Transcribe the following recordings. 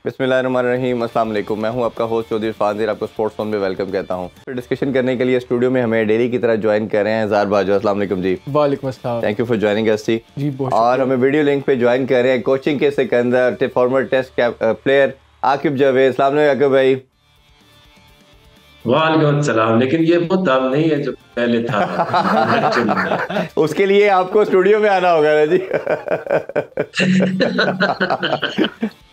बिस्मिल्लाहिर्रहमानिर्रहीम, अस्सलाम वालेकुम। मैं हूं आपका होस्ट चौधरी फाजिर, आपको स्पोर्ट्स ज़ोन में वेलकम कहता हूं। फिर डिस्कशन करने के लिए स्टूडियो में हमें डेली की तरह ज्वाइन कर रहे हैं ज़ार बाजवा। अस्सलाम वालेकुम जी। वालेकुम अस्सलाम। Thank you for joining us जी। बहुत और शुक्रिया। हमें वीडियो लिंक पे ज्वाइन कर रहे हैं कोचिंग के सिकंदर former test player Aqib Javed. अस्सलाम वालेकुम आकिब भाई। वालेकुम सलाम। लेकिन ये वो दम नहीं है जो पहले था एक्चुअली में। उसके लिए आपको स्टूडियो में आना होगा ना जी।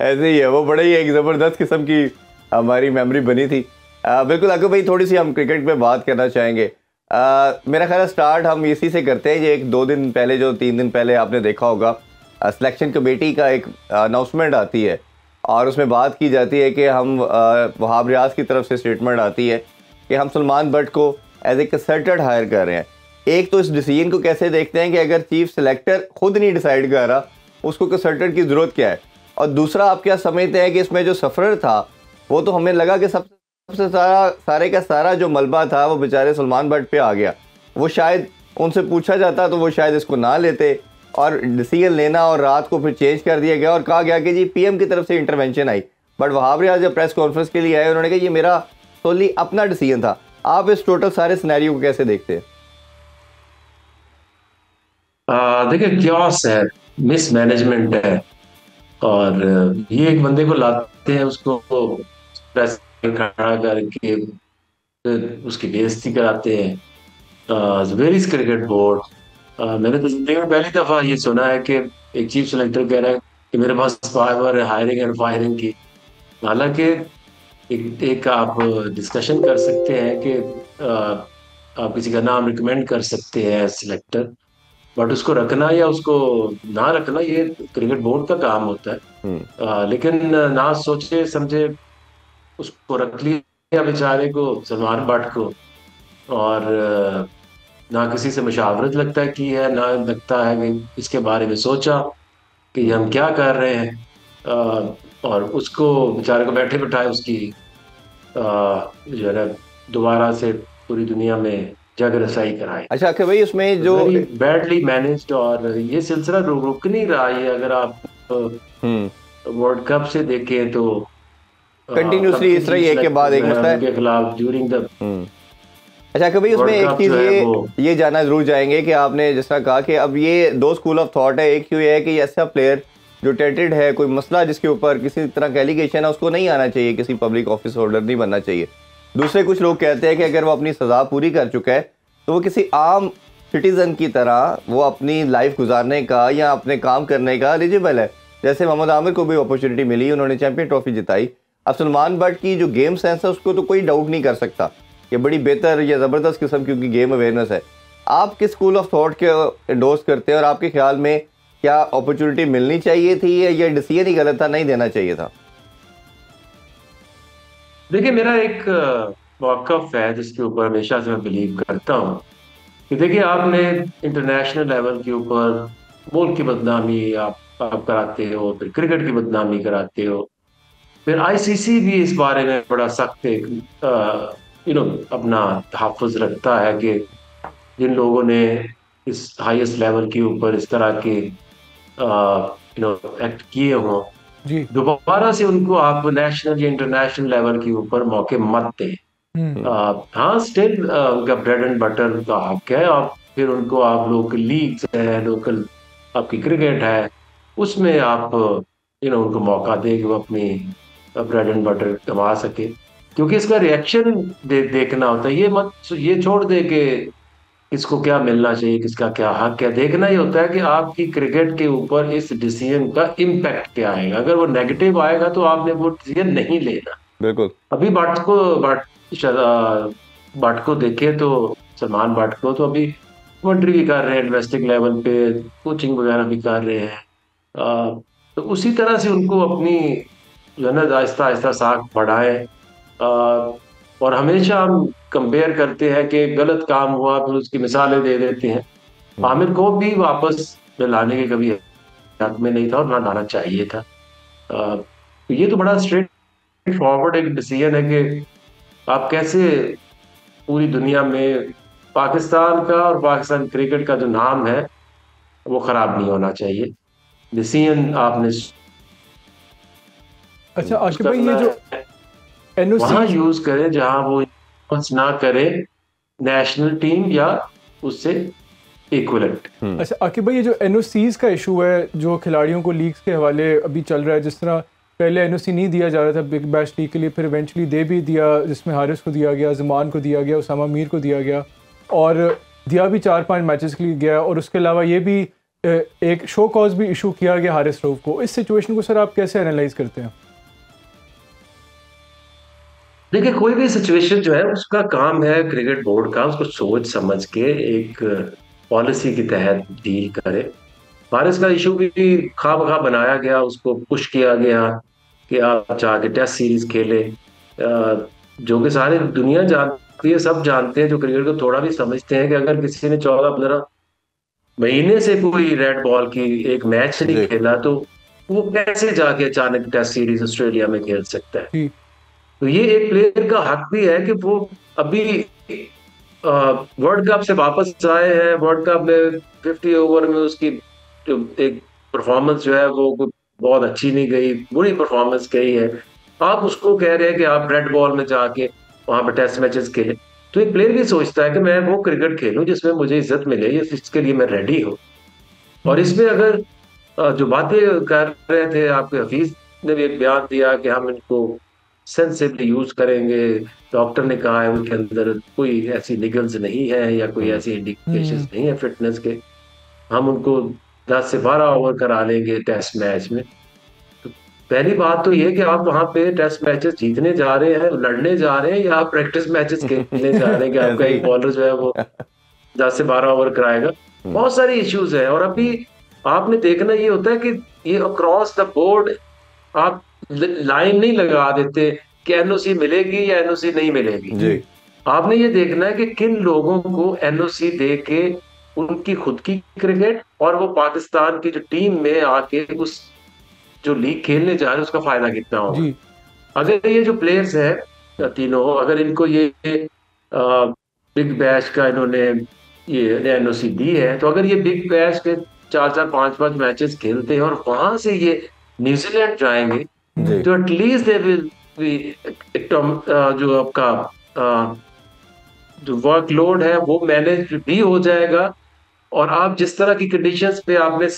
ऐसे ही है, वो बड़ा ही एक ज़बरदस्त किस्म की हमारी मेमोरी बनी थी। बिल्कुल आकिब भाई, थोड़ी सी हम क्रिकेट पे बात करना चाहेंगे। मेरा ख्याल है स्टार्ट हम इसी से करते हैं। ये एक 2 दिन पहले, जो 3 दिन पहले आपने देखा होगा, सिलेक्शन कमेटी का एक अनाउंसमेंट आती है और उसमें बात की जाती है कि हम वहाब रियाज की तरफ से स्टेटमेंट आती है कि हम सलमान बट को एज ए कंसल्टेंट हायर कर रहे हैं। एक तो इस डिसीजन को कैसे देखते हैं कि अगर चीफ सेलेक्टर खुद नहीं डिसाइड कर रहा, उसको कंसल्टेंट की ज़रूरत क्या है? और दूसरा, आप क्या समझते हैं कि इसमें जो सफ़र था वो तो हमें लगा कि सबसे सारे का सारा जो मलबा था वो बेचारे सलमान बट पे आ गया। वो शायद उनसे पूछा जाता तो वो शायद इसको ना लेते, और डिसीजन लेना और रात को फिर चेंज कर दिया गया और कहा गया कि जी पीएम की तरफ से intervention I. But Wahab Riaz जब प्रेस कॉन्फ्रेंस के लिए आए, उन्होंने कहा ये मेरा सोली अपना डिसीजन था। आप इस टोटल सारे सिनेरियो को कैसे देखते हैं? देखिए, क्योस है, मिसमैनेजमेंट है। और ये एक बंदे को लाते हैं, उसको प्रेस में खड़ा करके फिर उसकी बेइज्जती कराते हैं। Varies cricket board. मैंने तो जिंदगी में पहली दफा ये सुना है कि एक चीफ सेलेक्टर कह रहा है कि मेरे पास पावर है हायरिंग एंड फायरिंग की। हालांकि एक आप डिस्कशन कर सकते हैं कि आप किसी का नाम रिकमेंड कर सकते हैं सिलेक्टर, बट उसको रखना या उसको ना रखना ये क्रिकेट बोर्ड का काम होता है। लेकिन ना सोचे समझे उसको रख लिया बेचारे को, सलमान बट को। और ना किसी से मशावरत लगता है की है, ना लगता है कि इसके बारे में सोचा कि हम क्या कर रहे हैं। और उसको बेचारे को बैठे बिठाए उसकी जो है ना दोबारा से पूरी दुनिया में जग रसाई कराई। अच्छा आकिब भाई, उसमें जो वेरी बैडली मैनेज्ड। और ये सिलसिला रुक नहीं रहा है। अगर आप वर्ल्ड कप से देखें तो कंटिन्यूसली इस तरह ही एक के बाद एक मसला है उनके खिलाफ ड्यूरिंग द। अच्छा कभी उसमें वर्ल्ड एक कप चीज़ जो है ये जानना जरूर चाहेंगे कि आपने जिस तरह कहा कि अब ये दो स्कूल ऑफ थॉट है। एक ये है कि ऐसा प्लेयर जो टेटेड है, कोई मसला जिसके ऊपर किसी तरह का एलिगेशन है, उसको नहीं आना चाहिए, किसी पब्लिक ऑफिस होल्डर नहीं बनना चाहिए। दूसरे कुछ लोग कहते हैं कि अगर वो अपनी सज़ा पूरी कर चुका है तो वो किसी आम सिटीज़न की तरह वो अपनी लाइफ गुजारने का या अपने काम करने का एलिजिबल है। जैसे मोहम्मद आमिर को भी अपॉर्चुनिटी मिली, उन्होंने चैंपियन ट्रॉफी जिताई। अब सलमान बट की जो गेम सेंस है उसको तो कोई डाउट नहीं कर सकता, ये बड़ी बेहतर या ज़बरदस्त किस्म की गेम अवेयरनेस है। आप किस स्कूल ऑफ थॉट के एंडोर्स करते हैं और आपके ख्याल में क्या अपॉर्चुनिटी मिलनी चाहिए थी या डिसीजन ही गलत था, नहीं देना चाहिए था? देखिए, मेरा एक मौक़िफ़ है जिसके ऊपर हमेशा से मैं बिलीव करता हूँ कि देखिए, आपने इंटरनेशनल लेवल के ऊपर मुल्क की बदनामी आप कराते हो, फिर क्रिकेट की बदनामी कराते हो, फिर आईसीसी भी इस बारे में बड़ा सख्त एक अपना तहफ़्फ़ुज़ रखता है कि जिन लोगों ने इस हाईएस्ट लेवल के ऊपर इस तरह के एक्ट किए हों, जी। दोबारा से उनको आप नेशनल या इंटरनेशनल लेवल के ऊपर मौके मत दें। हाँ, स्टिल उनका ब्रेड एंड बटर का हक है। आप फिर उनको आप लोकल लीग्स है, लोकल आपकी क्रिकेट है, उसमें आप उनको मौका दें कि वो अपनी ब्रेड एंड बटर कमा सके। क्योंकि इसका रिएक्शन देखना होता है। ये छोड़ दे कि किसको क्या मिलना चाहिए, किसका क्या हक है। देखना ही होता है कि आपकी क्रिकेट के ऊपर इस डिसीजन का इम्पैक्ट क्या आएगा। अगर वो नेगेटिव आएगा तो आपने वो डिसीजन नहीं लेना। बिल्कुल। अभी भट्ट को देखे तो, सलमान भट्ट को तो अभी कमेंट्री भी कर रहे हैं, डोमेस्टिक लेवल पे कोचिंग वगैरह भी कर रहे हैं। तो उसी तरह से उनको अपनी जो है ना आहिस्ता आहिस्ता साख बढ़ाए। और हमेशा हम कंपेयर करते हैं कि गलत काम हुआ फिर उसकी मिसालें दे देते हैं। आमिर को भी वापस लाने के कभी हक में नहीं था और ना लाना चाहिए था। तो ये तो बड़ा स्ट्रेट फॉरवर्ड एक डिसीजन है कि आप कैसे पूरी दुनिया में पाकिस्तान का और पाकिस्तान क्रिकेट का जो नाम है वो खराब नहीं होना चाहिए। डिसीजन आपने अच्छा यूज आकिब भाई, ये करना जो है एनओसी, वहां यूज करें जहां वो influence ना करे नेशनल टीम या उससे इक्वलेंट। अच्छा आकिब भाई, ये जो एनओसीज का इशू है जो खिलाड़ियों को लीग्स के हवाले अभी चल रहा है, जिस तरह पहले एनओसी नहीं दिया जा रहा था बिग बैश लीग के लिए, फिर इवेंचुअली दे भी दिया, जिसमें हारिस को दिया गया, जमान को दिया गया, उसामा मीर को दिया गया, और दिया भी 4-5 मैचेस के लिए गया, और उसके अलावा ये भी एक शो कॉज भी इशू किया गया हारिस रऊफ को। इस सिचुएशन को सर आप कैसे एनालाइज करते हैं? देखिए, कोई भी सिचुएशन जो है उसका काम है क्रिकेट बोर्ड का उसको सोच समझ के एक पॉलिसी के तहत डील करे। फारिस का इशू भी खा बखा बनाया गया, उसको पुश किया गया कि आप जाके टेस्ट सीरीज खेले, जो कि सारी दुनिया जानती है, सब जानते हैं जो क्रिकेट को थोड़ा भी समझते हैं कि अगर किसी ने 14-15 महीने से कोई रेड बॉल की एक मैच नहीं जी खेला तो वो कैसे जाके अचानक टेस्ट सीरीज ऑस्ट्रेलिया में खेल सकता है। जी तो ये एक प्लेयर का हक भी है कि वो अभी वर्ल्ड कप से वापस आए हैं, वर्ल्ड कप में 50 ओवर में उसकी जो एक परफॉर्मेंस जो है वो बहुत अच्छी नहीं गई, बुरी परफॉर्मेंस गई है। आप उसको कह रहे हैं कि आप रेड बॉल में जाके वहां पे टेस्ट मैचेस खेले। तो एक प्लेयर भी सोचता है कि मैं वो क्रिकेट खेलूं जिसमें मुझे इज्जत मिले, ये इसके लिए मैं रेडी हूँ। और इसमें अगर जो बातें कर रहे थे आपके हफीज ने भी एक बयान दिया कि हम इनको सेंसिबली यूज करेंगे, डॉक्टर ने कहा है उनके अंदर कोई ऐसी निगल्स नहीं है या कोई ऐसी इंडिकेशंस नहीं है फिटनेस के, हम उनको 10 से 12 ओवर करा लेंगे टेस्ट मैच में। तो पहली बात तो ये कि आप वहां पे टेस्ट मैचेस जीतने जा रहे हैं, लड़ने जा रहे हैं, या आप प्रैक्टिस मैचेस खेलने जा रहे हैं कि आपका ऐसे ही एक बॉलर जो है वो 10 से 12 ओवर कराएगा। बहुत सारी इश्यूज है। और अभी आपने देखना ये होता है कि ये अक्रॉस द बोर्ड आप लाइन नहीं लगा देते कि एनओसी मिलेगी या एनओसी नहीं मिलेगी। जी आपने ये देखना है कि किन लोगों को एनओसी दे के उनकी खुद की क्रिकेट और वो पाकिस्तान की जो टीम में आके उस जो लीग खेलने जा रहे हैं उसका फायदा कितना होगा। जी अगर ये जो प्लेयर्स हैं तीनों, अगर इनको ये बिग बैश का इन्होंने ये एनओसी दी है, तो अगर ये बिग बैश के 4-4 5-5 मैचेस खेलते हैं और वहां से ये न्यूजीलैंड जाएंगे जी तो एटलीस्ट दे विल बी जो आपका अ, जो वर्कलोड है वो मैनेज भी हो जाएगा। और आप जिस तरह की कंडीशंस पे आपने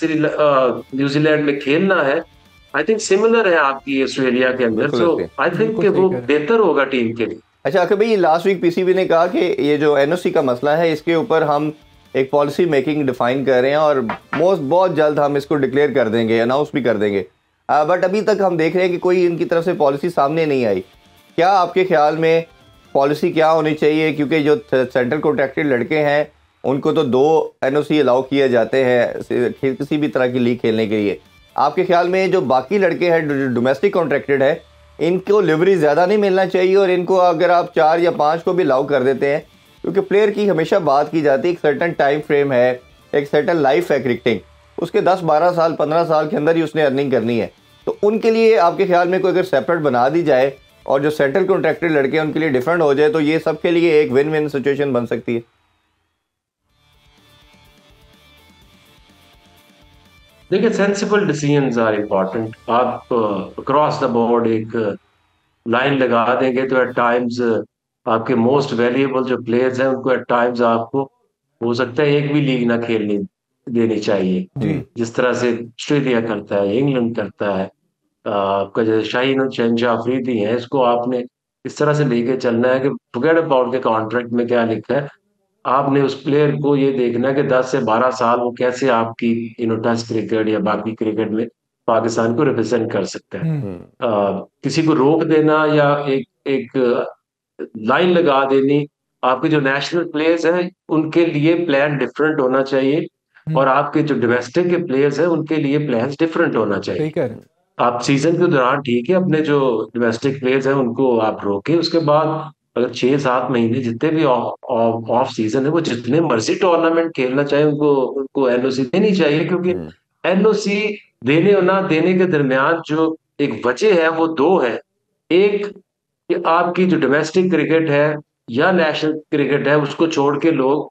न्यूजीलैंड में खेलना है, आई थिंक सिमिलर है आपकी ऑस्ट्रेलिया के अंदर। बिल्कुल सो ऐसे। आई थिंक बिल्कुल कि सही वो कह रहे हैं। बेहतर होगा टीम के लिए। अच्छा आखिर भाई, लास्ट वीक पीसीबी ने कहा कि ये जो एनओसी का मसला है इसके ऊपर हम एक पॉलिसी मेकिंग डिफाइन कर रहे हैं और बहुत जल्द हम इसको डिक्लेयर कर देंगे, अनाउंस भी कर देंगे। बट अभी तक हम देख रहे हैं कि कोई इनकी तरफ से पॉलिसी सामने नहीं आई। क्या आपके ख्याल में पॉलिसी क्या होनी चाहिए? क्योंकि जो सेंट्रल कॉन्ट्रैक्टेड लड़के हैं उनको तो 2 एनओसी अलाउ किए जाते हैं किसी भी तरह की लीग खेलने के लिए। आपके ख्याल में जो बाकी लड़के हैं जो डोमेस्टिक कॉन्ट्रैक्टेड है, इनको लिवरी ज़्यादा नहीं मिलना चाहिए? और इनको अगर आप 4 या 5 को भी अलाउ कर देते हैं, क्योंकि प्लेयर की हमेशा बात की जाती है एक सर्टन टाइम फ्रेम है, एक सर्टन लाइफ है क्रिकेटिंग, उसके 10-12 साल 15 साल के अंदर ही उसने अर्निंग करनी है। तो उनके लिए आपके ख्याल में कोई अगर सेपरेट बना दी जाए और जो सेंट्रल कॉन्ट्रैक्टेड लड़के हैं उनके लिए डिफरेंट हो जाए, तो ये सबके लिए एक विन विन सिचुएशन बन सकती है। देखिए, सेंसिबल डिसीजंस आर इम्पोर्टेंट। आप अक्रॉस द बोर्ड एक लाइन लगा देंगे तो एट टाइम्स आपके मोस्ट वैल्यूएबल जो प्लेयर्स हैं उनको एट टाइम्स आपको हो सकता है एक भी लीग ना खेलने देनी चाहिए, जी जिस तरह से ऑस्ट्रेलिया करता है, इंग्लैंड करता है। आपका जैसे शाहीन और शहनशाह अफरीदी है, इसको आपने इस तरह से लेके चलना है कि फॉरगेट अबाउट के कॉन्ट्रैक्ट में क्या लिखा है। आपने उस प्लेयर को ये देखना है कि 10 से 12 साल वो कैसे आपकी टेस्ट क्रिकेट या बाकी क्रिकेट में पाकिस्तान को रिप्रेजेंट कर सकता है। किसी को रोक देना या एक एक लाइन लगा देनी, आपके जो नेशनल प्लेयर्स हैं उनके लिए प्लान डिफरेंट होना चाहिए और आपके जो डोमेस्टिक के प्लेयर्स हैं उनके लिए प्लान डिफरेंट होना सही चाहिए। कह रहे हैं। आप सीजन के दौरान ठीक है अपने जो डोमेस्टिक प्लेयर्स हैं उनको आप रोके, उसके बाद अगर 6-7 महीने जितने भी ऑफ सीजन है वो जितने मर्जी टूर्नामेंट खेलना चाहे उनको उनको एनओसी देनी चाहिए। क्योंकि एनओसी देने और ना देने के दरमियान जो एक वजह है वो दो है। एक कि आपकी जो डोमेस्टिक क्रिकेट है या नेशनल क्रिकेट है उसको छोड़ के लोग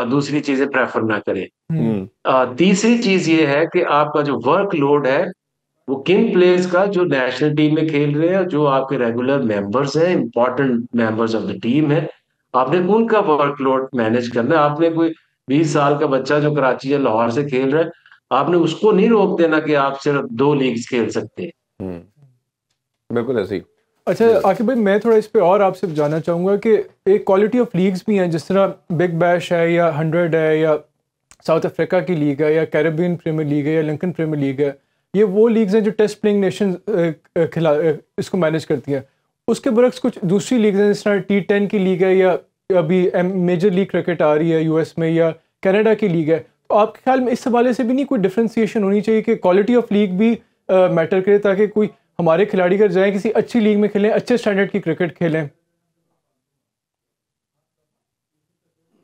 दूसरी चीजें प्रेफर ना करें। तीसरी चीज ये है कि आपका जो वर्कलोड है वो किन प्लेयर्स का जो नेशनल टीम में खेल रहे हैं, जो आपके रेगुलर मेंबर्स हैं, important members of the team है, आपने उनका वर्कलोड मैनेज करना है। आपने कोई 20 साल का बच्चा जो कराची या लाहौर से खेल रहा है, आपने उसको नहीं रोक देना कि आप सिर्फ 2 लीग्स खेल सकते हैं। बिल्कुल ऐसे ही। अच्छा आकिब भाई, मैं थोड़ा इस पे और आपसे जानना चाहूँगा कि एक क्वालिटी ऑफ लीग्स भी हैं, जिस तरह बिग बैश है या 100 है या साउथ अफ्रीका की लीग है या कैरेबियन प्रीमियर लीग है या लंकन प्रीमियर लीग है। ये वो लीग्स हैं जो टेस्ट प्लेइंग नेशन इसको मैनेज करती हैं। उसके बरक्स कुछ दूसरी लीग्स हैं, जिस तरह T10 की लीग है या अभी मेजर लीग क्रिकेट आ रही है US में, या कनाडा की लीग है। तो आपके ख्याल में इस हवाले से भी नहीं कोई डिफ्रेंसिएशन होनी चाहिए कि क्वालिटी ऑफ लीग भी मैटर करे, ताकि कोई हमारे खिलाड़ी कर जाएं किसी अच्छी लीग में खेलें, अच्छे स्टैंडर्ड की क्रिकेट खेलें?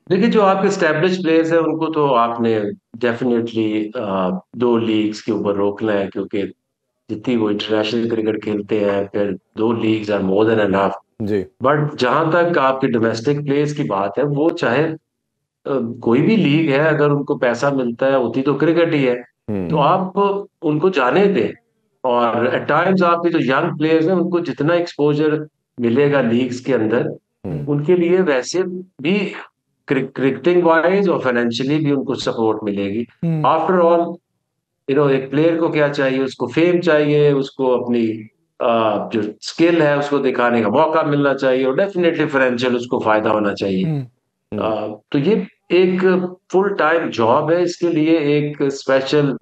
देखिए, जो आपके स्टैब्लिश प्लेयर्स हैं उनको तो आपने डेफिनेटली 2 लीग्स के ऊपर रोकना है, क्योंकि जितनी वो इंटरनेशनल क्रिकेट खेलते हैं, फिर 2 leagues are more than enough. जी। बट जहां तक आपके डोमेस्टिक प्लेयर्स की बात है, वो चाहे कोई भी लीग है, अगर उनको पैसा मिलता है, होती तो क्रिकेट ही है, तो हम्म। आप उनको जाने दें। और एट टाइम्स आपके जो यंग प्लेयर्स हैं, उनको जितना एक्सपोजर मिलेगा लीग्स के अंदर, हम्म। उनके लिए वैसे भी क्रिकेटिंग वाइज और फाइनेंशियली भी उनको सपोर्ट मिलेगी। हम्म। आफ्टर ऑल, एक प्लेयर को क्या चाहिए? उसको फेम चाहिए, उसको अपनी जो स्किल है उसको दिखाने का मौका मिलना चाहिए, और डेफिनेटली फाइनेंशियल उसको फायदा होना चाहिए। हम्म। हम्म। तो ये एक फुल टाइम जॉब है। इसके लिए एक स्पेशल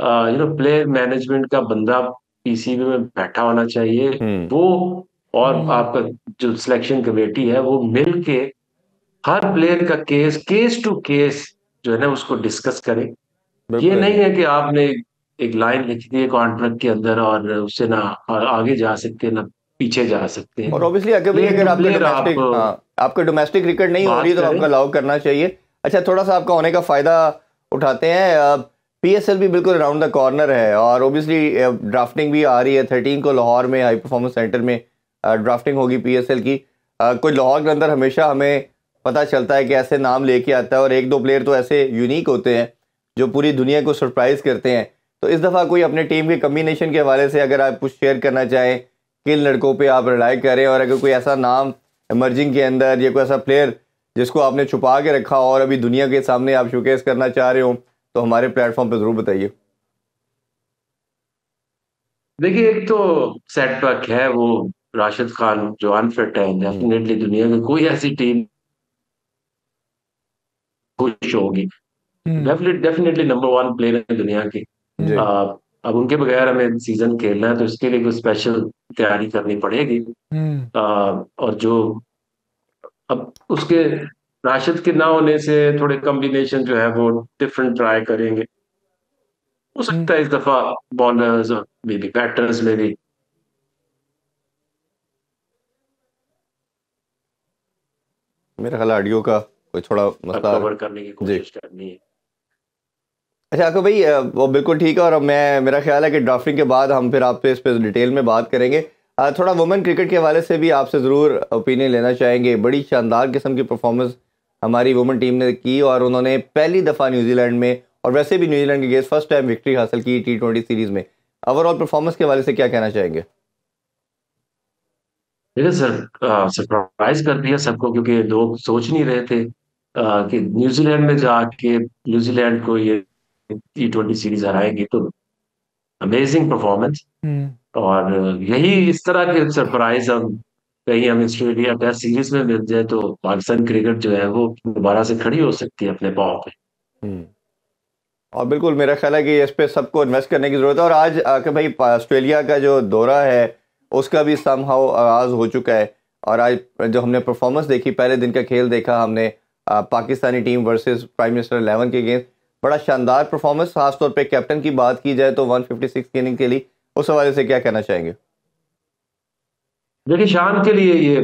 प्लेयर मैनेजमेंट का बंदा पीसीबी में बैठा होना चाहिए। हम्म। वो और हम्म। आपका जो सिलेक्शन कमेटी है, वो मिल के हर प्लेयर का केस टू केस जो है ना, उसको डिस्कस करें। ये बिल्कुल नहीं ऐसे ही। है कि आपने एक लाइन लिख दी है कॉन्ट्रैक्ट के अंदर और उससे ना आगे जा सकते, ना पीछे जा सकते हैं। और ऑब्वियसली अगर भाई प्लेयर अगर टू आपका प्लेयर आप डोमेस्टिक, हाँ, आपका डोमेस्टिक क्रिकेट नहीं हो रही बात तो करें। आपका अलाउ करना चाहिए। अच्छा, थोड़ा सा आपका होने का फ़ायदा उठाते हैं। PSL भी बिल्कुल अराउंड द कॉर्नर है और ऑब्वियसली ड्राफ्टिंग भी आ रही है। 13 को लाहौर में हाई परफॉर्मेंस सेंटर में ड्राफ्टिंग होगी PSL की। कोई लाहौर के अंदर हमेशा हमें पता चलता है कि ऐसे नाम लेके आता है और एक दो प्लेयर तो ऐसे यूनिक होते हैं जो पूरी दुनिया को सरप्राइज़ करते हैं। तो इस दफ़ा कोई अपने टीम के कम्बिनेशन के हवाले से अगर आप कुछ शेयर करना चाहें, किन लड़कों पे आप रिलाई करें, और अगर कोई ऐसा नाम इमर्जिंग के अंदर या कोई ऐसा प्लेयर जिसको आपने छुपा के रखा हो और अभी दुनिया के सामने आप शोकेस करना चाह रहे हो, तो हमारे प्लेटफॉर्म पे ज़रूर बताइए। देखिए, एक तो सेटबैक है वो राशिद खान जो अनफिट है। हम्म। डेफिनेटली दुनिया की कोई ऐसी टीम खुश होगी। हम्म। डेफिनेटली नंबर 1 प्लेयर है दुनिया की। जी। हम्म। अब उनके बगैर हमें सीजन खेलना है, तो इसके लिए कुछ स्पेशल तैयारी करनी पड़ेगी। हम्म। और जो अब उसके राशिद के ना होने से थोड़े कॉम्बिनेशन जो है वो डिफरेंट ट्राई करेंगे। हो हम्म। सकता है इस दफा बॉलर्स और मे बी बैटर्स में भी मेरे ख्याल ऑडियो का कोई थोड़ा मसला आ रहा कवर करने की है जी। कोशिश करनी है। अच्छा आपको भाई, वो बिल्कुल ठीक है और मैं मेरा ख्याल है कि ड्राफ्टिंग के बाद हम फिर आपसे इस पर डिटेल में बात करेंगे। थोड़ा वुमेन क्रिकेट के हवाले से भी आपसे ज़रूर ओपिनियन लेना चाहेंगे। बड़ी शानदार किस्म की परफॉर्मेंस हमारी वुमेन टीम ने की और उन्होंने पहली दफ़ा न्यूजीलैंड में और वैसे भी न्यूजीलैंड के अगेंस्ट फर्स्ट टाइम विक्ट्री हासिल की T20 सीरीज़ में। ओवरऑल परफॉर्मेंस के हवाले से क्या कहना चाहेंगे? देखिए सर, सरप्राइज कर दिया सबको, क्योंकि लोग सोच नहीं रहे थे कि न्यूजीलैंड में जाके न्यूजीलैंड को ये T20 सीरीज हराएगी। तो अमेजिंग परफॉर्मेंस। हम्म। और यही इस तरह के सरप्राइज हम कहीं हम ऑस्ट्रेलिया टेस्ट सीरीज में मिल जाए, तो पाकिस्तान क्रिकेट जो है वो दोबारा से खड़ी हो सकती है अपने पाँव पे। हम्म। और बिल्कुल मेरा ख्याल है कि इस पे सबको इन्वेस्ट करने की ज़रूरत है। और आज कि भाई ऑस्ट्रेलिया का जो दौरा है उसका भी समहाउ आगाज़ हो चुका है। और आज जो हमने परफॉर्मेंस देखी, पहले दिन का खेल देखा हमने Pakistani team versus prime minister 11 के अगेंस्ट, बड़ा शानदार परफॉर्मेंस। खासतौर पे कैप्टन की बात की जाए तो 156 की इनिंग के लिए, उस हवाले से क्या कहना चाहेंगे? देखिए, शान के लिए ये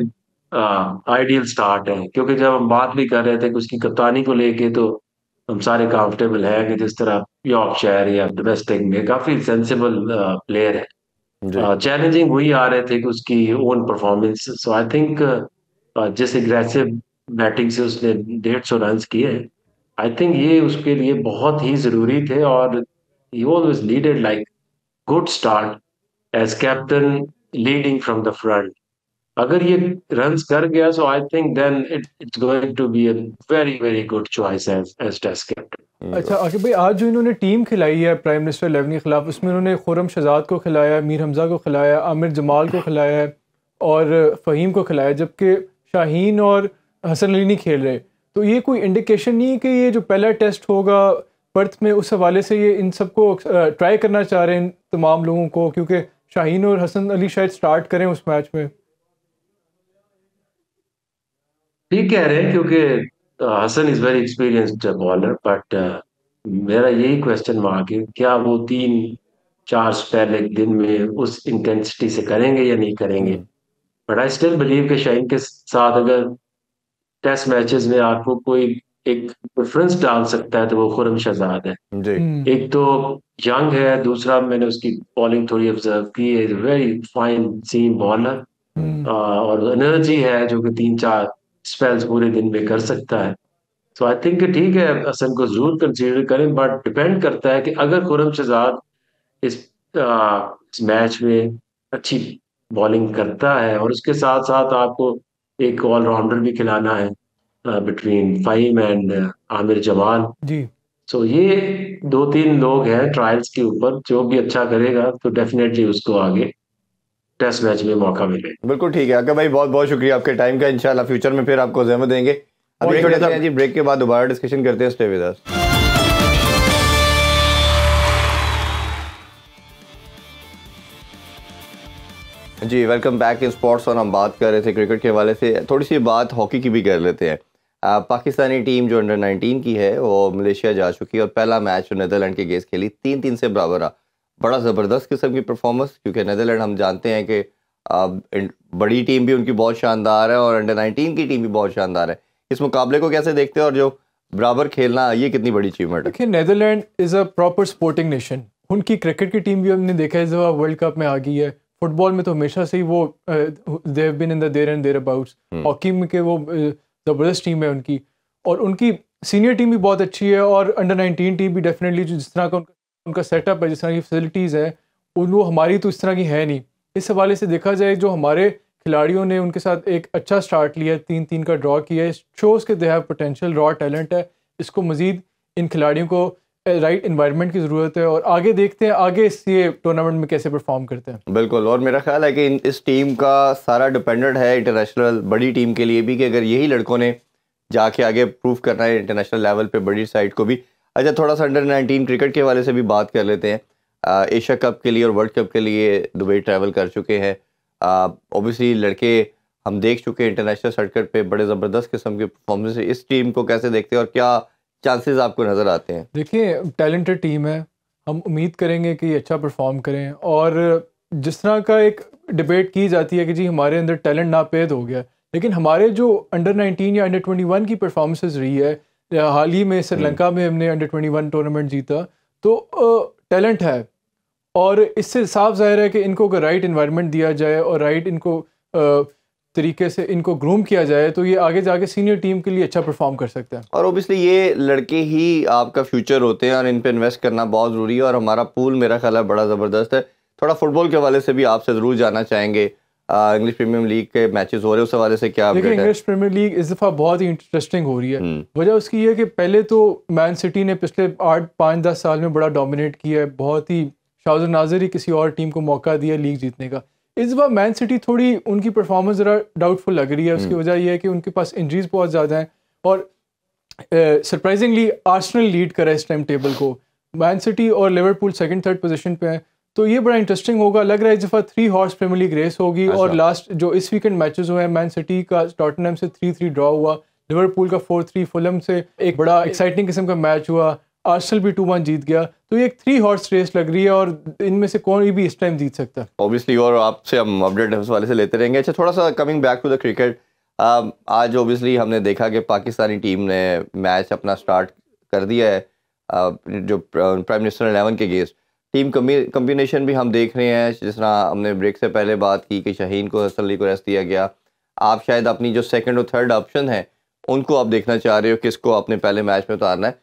आइडियल स्टार्ट है, क्योंकि जब हम बात भी कर रहे थे कि उसकी कप्तानी को लेके, तो हम सारे कंफर्टेबल हैं कि जिस तरह यॉर्कशायर या डोमेस्टिक में काफी सेंसिबल प्लेयर जी। है। चैलेंजिंग वही आ रहे थे कि उसकी own performance. So I think जिस एग्रेसिव बैटिंग से उसने 150 रन किए, आई थिंक ये उसके लिए बहुत ही जरूरी थे। और he always leaded like good start as captain leading from the front. अगर ये रन्स कर गया so I think then it's going to be a very very good choice as test captain. अच्छा आकिब भाई, आज जो इन्होंने टीम खिलाई है प्राइम मिनिस्टर 11 के खिलाफ, उसमें उन्होंने खुर्रम शहजाद को खिलाया, मीर हमज़ा को खिलाया, आमिर जमाल को खिलाया है और फ़हीम को खिलाया, जबकि शाहीन और हसन अली नहीं खेल रहे। तो ये कोई इंडिकेशन नहीं है कि ये जो पहला टेस्ट होगा पर्थ में, उस हवाले से ये इन सबको ट्राई करना चाह रहे हैं तमाम लोगों को, क्योंकि शाहीन और हसन अली शायद स्टार्ट करें उस मैच में। ठीक कह रहे हैं क्योंकि Hasan is very experienced bowler, but मेरा यही क्वेश्चन मार्क है, क्या वो 3-4 स्पेल एक दिन में उस इंटेंसिटी से करेंगे या नहीं करेंगे। बट आई स्टिल बिलीव कि शाहीन के साथ अगर टेस्ट मैचेस में आपको कोई एक प्रेफरेंस डाल सकता है तो वो खुर्रम शहजाद है। जी। एक तो यंग है, दूसरा मैंने उसकी बॉलिंग थोड़ी ऑब्जर्व की है, वेरी फाइन सीम बॉलर, और एनर्जी है जो कि 3-4 स्पेल्स पूरे दिन में कर सकता है। तो आई थिंक ठीक है, हसन को जरूर कंसीडर करें, बट डिपेंड करता है कि अगर खुर्रम शहजाद इस इस मैच में अच्छी बॉलिंग करता है और उसके साथ साथ आपको एक ऑलराउंडर भी खिलाना है बिटवीन फ़हीम एंड आमिर जमाल। जी। सो ये 2-3 लोग हैं ट्रायल्स के ऊपर, जो भी अच्छा करेगा तो डेफिनेटली उसको आगे टेस्ट मैच में मौका मिले। बिल्कुल ठीक है आका भाई, बहुत बहुत शुक्रिया आपके टाइम का। इंशाल्लाह फ्यूचर में फिर आपको ज़हमत देंगे। अभी और छोटे सा जी ब्रेक के बाद दोबारा डिस्कशन करते हैं। Stay with us. जी वेलकम बैक इन स्पोर्ट्स। और हम बात कर रहे थे क्रिकेट के हवाले से, थोड़ी सी बात हॉकी की भी कर लेते हैं। पाकिस्तानी टीम जो अंडर 19 की है वो मलेशिया जा चुकी है और पहला मैच नीदरलैंड के अगेंस्ट खेली, 3-3 से बराबर रहा। बड़ा ज़बरदस्त किस्म की परफॉर्मेंस, क्योंकि नीदरलैंड हम जानते हैं कि बड़ी टीम भी उनकी बहुत शानदार है और अंडर 19 की टीम भी बहुत शानदार है। इस मुकाबले को कैसे देखते हैं और जो बराबर खेलना, ये कितनी बड़ी अचीवमेंट है? देखिए, Netherland is a proper sporting nation. उनकी क्रिकेट की टीम भी हमने देखा है, इस दफ़ा वर्ल्ड कप में आ गई है। फुटबॉल में तो हमेशा से ही वो they have been in the there and thereabouts. Hockey में के वो ज़बरदस्त टीम है उनकी, और उनकी सीनियर टीम भी बहुत अच्छी है, और अंडर 19 टीम भी डेफिनेटली जिस तरह का उनका सेटअप है, जिस तरह की फैसिलिटीज़ है, वो हमारी तो इस तरह की है नहीं। इस हवाले से देखा जाए, जो हमारे खिलाड़ियों ने उनके साथ एक अच्छा स्टार्ट लिया, 3-3 का ड्रॉ किया है, शोज़ के they have potential, raw talent है। इसको मज़ीद इन खिलाड़ियों को राइट इन्वायरमेंट की ज़रूरत है, और आगे देखते हैं आगे इस ये टूर्नामेंट में कैसे परफॉर्म करते हैं। बिल्कुल, और मेरा ख्याल है कि इस टीम का सारा डिपेंडेंट है इंटरनेशनल बड़ी टीम के लिए भी, कि अगर यही लड़कों ने जाके आगे प्रूव करना है इंटरनेशनल लेवल पे बड़ी साइड को भी। अच्छा, थोड़ा सा अंडर 19 क्रिकेट के हवाले से भी बात कर लेते हैं। एशिया कप के लिए और वर्ल्ड कप के लिए दुबई ट्रैवल कर चुके हैं। ऑब्वियसली लड़के हम देख चुके हैं इंटरनेशनल सर्किट पे, बड़े ज़बरदस्त किस्म की परफॉर्मेंस। इस टीम को कैसे देखते हैं और क्या चांसेस आपको नज़र आते हैं? देखिए, टैलेंटेड टीम है, हम उम्मीद करेंगे कि ये अच्छा परफॉर्म करें। और जिस तरह का एक डिबेट की जाती है कि जी हमारे अंदर टैलेंट नापेद हो गया, लेकिन हमारे जो अंडर 19 या अंडर 21 की परफॉर्मेंसेस रही है, हाल ही में श्रीलंका में हमने अंडर 21 टूर्नामेंट जीता, तो टैलेंट है। और इससे साफ ज़ाहिर है कि इनको अगर राइट इन्वायरमेंट दिया जाए और राइट इनको तरीके से इनको ग्रूम किया जाए, तो ये आगे जाके सीनियर टीम के लिए अच्छा परफॉर्म कर सकते हैं। और ओबियसली ये लड़के ही आपका फ्यूचर होते हैं और इन पे इन्वेस्ट करना बहुत ज़रूरी है। और हमारा पूल मेरा ख्याल है बड़ा ज़बरदस्त है। थोड़ा फुटबॉल के हवाले से भी आपसे ज़रूर जानना चाहेंगे। इंग्लिश प्रीमियर लीग के मैचेस हो रहे हैं, उस हवाले से क्या अपडेट है? इंग्लिश प्रीमियर लीग इस दफ़ा बहुत ही इंटरेस्टिंग हो रही है। वजह उसकी ये है कि पहले तो मैन सिटी ने पिछले 8-5-10 साल में बड़ा डोमिनेट किया है, बहुत ही शाज़ नाज़िर ही किसी और टीम को मौका दिया लीग जीतने का। इस बार मैन सिटी थोड़ी उनकी परफॉर्मेंस ज़रा डाउटफुल लग रही है। उसकी वजह यह है कि उनके पास इंजरीज बहुत ज़्यादा हैं, और सरप्राइजिंगली आर्सेनल लीड कर रहा है इस टाइम टेबल को। मैन सिटी और लिवरपूल सेकंड थर्ड पोजीशन पे हैं, तो ये बड़ा इंटरेस्टिंग होगा। लग रहा है इस दफ़ा 3 हॉर्स प्रीमियर लीग रेस होगी। और लास्ट जो इस वीकेंड मैचेस हुए हैं, मैन सिटी का टॉटनहम से 3-3 ड्रॉ हुआ, लिवरपूल का 4-3 फुलहम से एक बड़ा एक्साइटिंग किस्म का मैच हुआ, आर्सेनल भी 2-1 जीत गया। तो ये एक 3 हॉर्स रेस लग रही है, और इनमें से कोई भी इस टाइम जीत सकता है ऑब्वियसली। और आपसे हम अपडेट उस वाले से लेते रहेंगे। अच्छा, थोड़ा सा coming back to the cricket, आज ऑब्वियसली हमने देखा कि पाकिस्तानी टीम ने मैच अपना स्टार्ट कर दिया है जो प्राइम मिनिस्टर 11 के अगेंस्ट। टीम कम्बिनेशन भी हम देख रहे हैं, जिस तरह हमने ब्रेक से पहले बात की कि शाहीन को, हसन अली को रेस्ट दिया गया। आप शायद अपनी जो सेकंड और थर्ड ऑप्शन है उनको आप देखना चाह रहे हो, किसको आपने पहले मैच में उतारना है।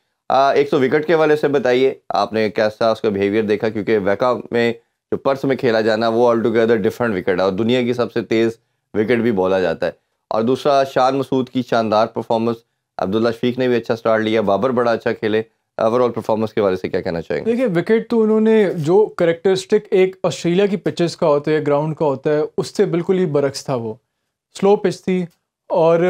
100 विकेट के हवाले से बताइए, आपने कैसा उसका बिहेवियर देखा? क्योंकि वैका में जो पर्स में खेला जाना वो ऑल टुगेदर डिफरेंट विकेट है और दुनिया की सबसे तेज़ विकेट भी बोला जाता है। और दूसरा शान मसूद की शानदार परफॉर्मेंस, अब्दुल्ला शफीक ने भी अच्छा स्टार्ट लिया, बाबर बड़ा अच्छा खेले। ओवरऑल परफॉर्मेंस के बारे से क्या कहना चाहेंगे? देखिए विकेट तो उन्होंने जो करेक्टरिस्टिक एक ऑस्ट्रेलिया की पिचेस का होता है, ग्राउंड का होता है, उससे बिल्कुल ही बरक्स था। वो स्लो पिच थी और